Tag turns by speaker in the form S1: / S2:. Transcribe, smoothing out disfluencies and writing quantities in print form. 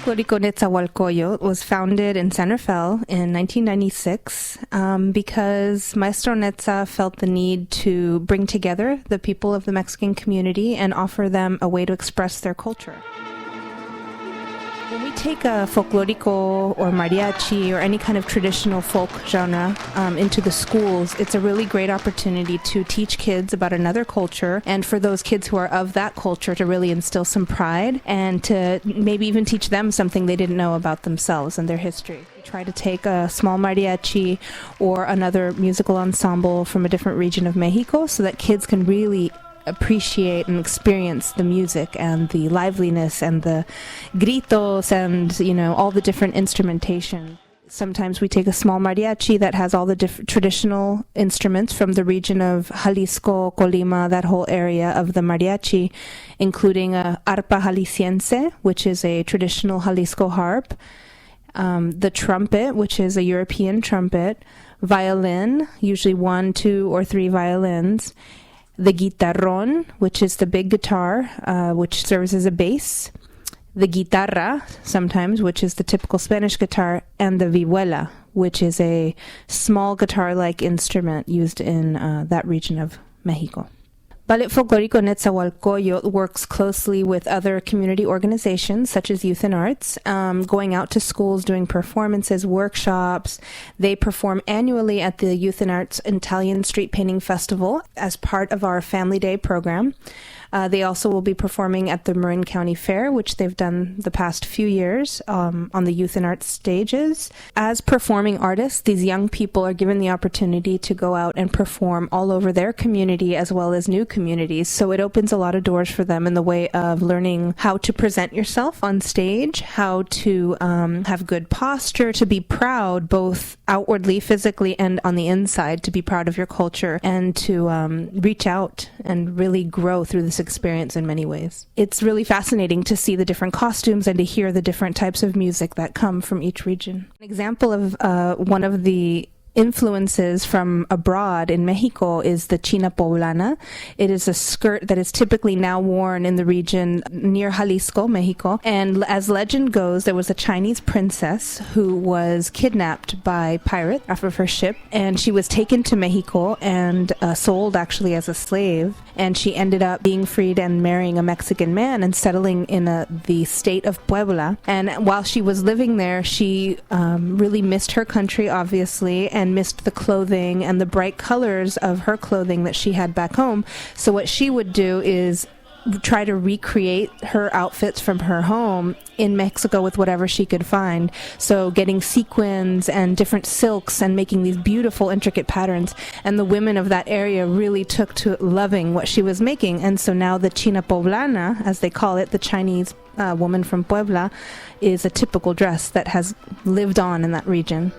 S1: Folklorico Netzahualcoyo was founded in San Rafael in 1996 because Maestro Netza felt the need to bring together the people of the Mexican community and offer them a way to express their culture. When we take a folklorico or mariachi or any kind of traditional folk genre into the schools, it's a really great opportunity to teach kids about another culture, and for those kids who are of that culture to really instill some pride and to maybe even teach them something they didn't know about themselves and their history. We try to take a small mariachi or another musical ensemble from a different region of Mexico so that kids can really appreciate and experience the music and the liveliness and the gritos and, all the different instrumentation. Sometimes we take a small mariachi that has all the traditional instruments from the region of Jalisco, Colima, that whole area of the mariachi, including a arpa jalisciense, which is a traditional Jalisco harp, the trumpet, which is a European trumpet, violin, usually 1, 2, or 3 violins, the guitarrón, which is the big guitar, which serves as a bass, the guitarra, sometimes, which is the typical Spanish guitar, and the vihuela, which is a small guitar-like instrument used in that region of Mexico. Ballet Folklorico Netzahualcoyo works closely with other community organizations such as Youth and Arts, going out to schools, doing performances, workshops. They perform annually at the Youth and Arts Italian Street Painting Festival as part of our Family Day program. They also will be performing at the Marin County Fair, which they've done the past few years on the Youth and Arts stages. As performing artists, these young people are given the opportunity to go out and perform all over their community as well as new communities. So it opens a lot of doors for them in the way of learning how to present yourself on stage, how to have good posture, to be proud both outwardly, physically, and on the inside, to be proud of your culture and to reach out and really grow through this experience in many ways. It's really fascinating to see the different costumes and to hear the different types of music that come from each region. An example of one of the influences from abroad in Mexico is the china poblana. It is a skirt that is typically now worn in the region near Jalisco, Mexico. And as legend goes, there was a Chinese princess who was kidnapped by pirates off of her ship, and she was taken to Mexico and sold actually as a slave. And she ended up being freed and marrying a Mexican man and settling in the state of Puebla. And while she was living there, she really missed her country, obviously, and missed the clothing and the bright colors of her clothing that she had back home. So what she would do is try to recreate her outfits from her home in Mexico with whatever she could find. So getting sequins and different silks and making these beautiful, intricate patterns. And the women of that area really took to loving what she was making. And so now the china poblana, as they call it, the Chinese woman from Puebla, is a typical dress that has lived on in that region.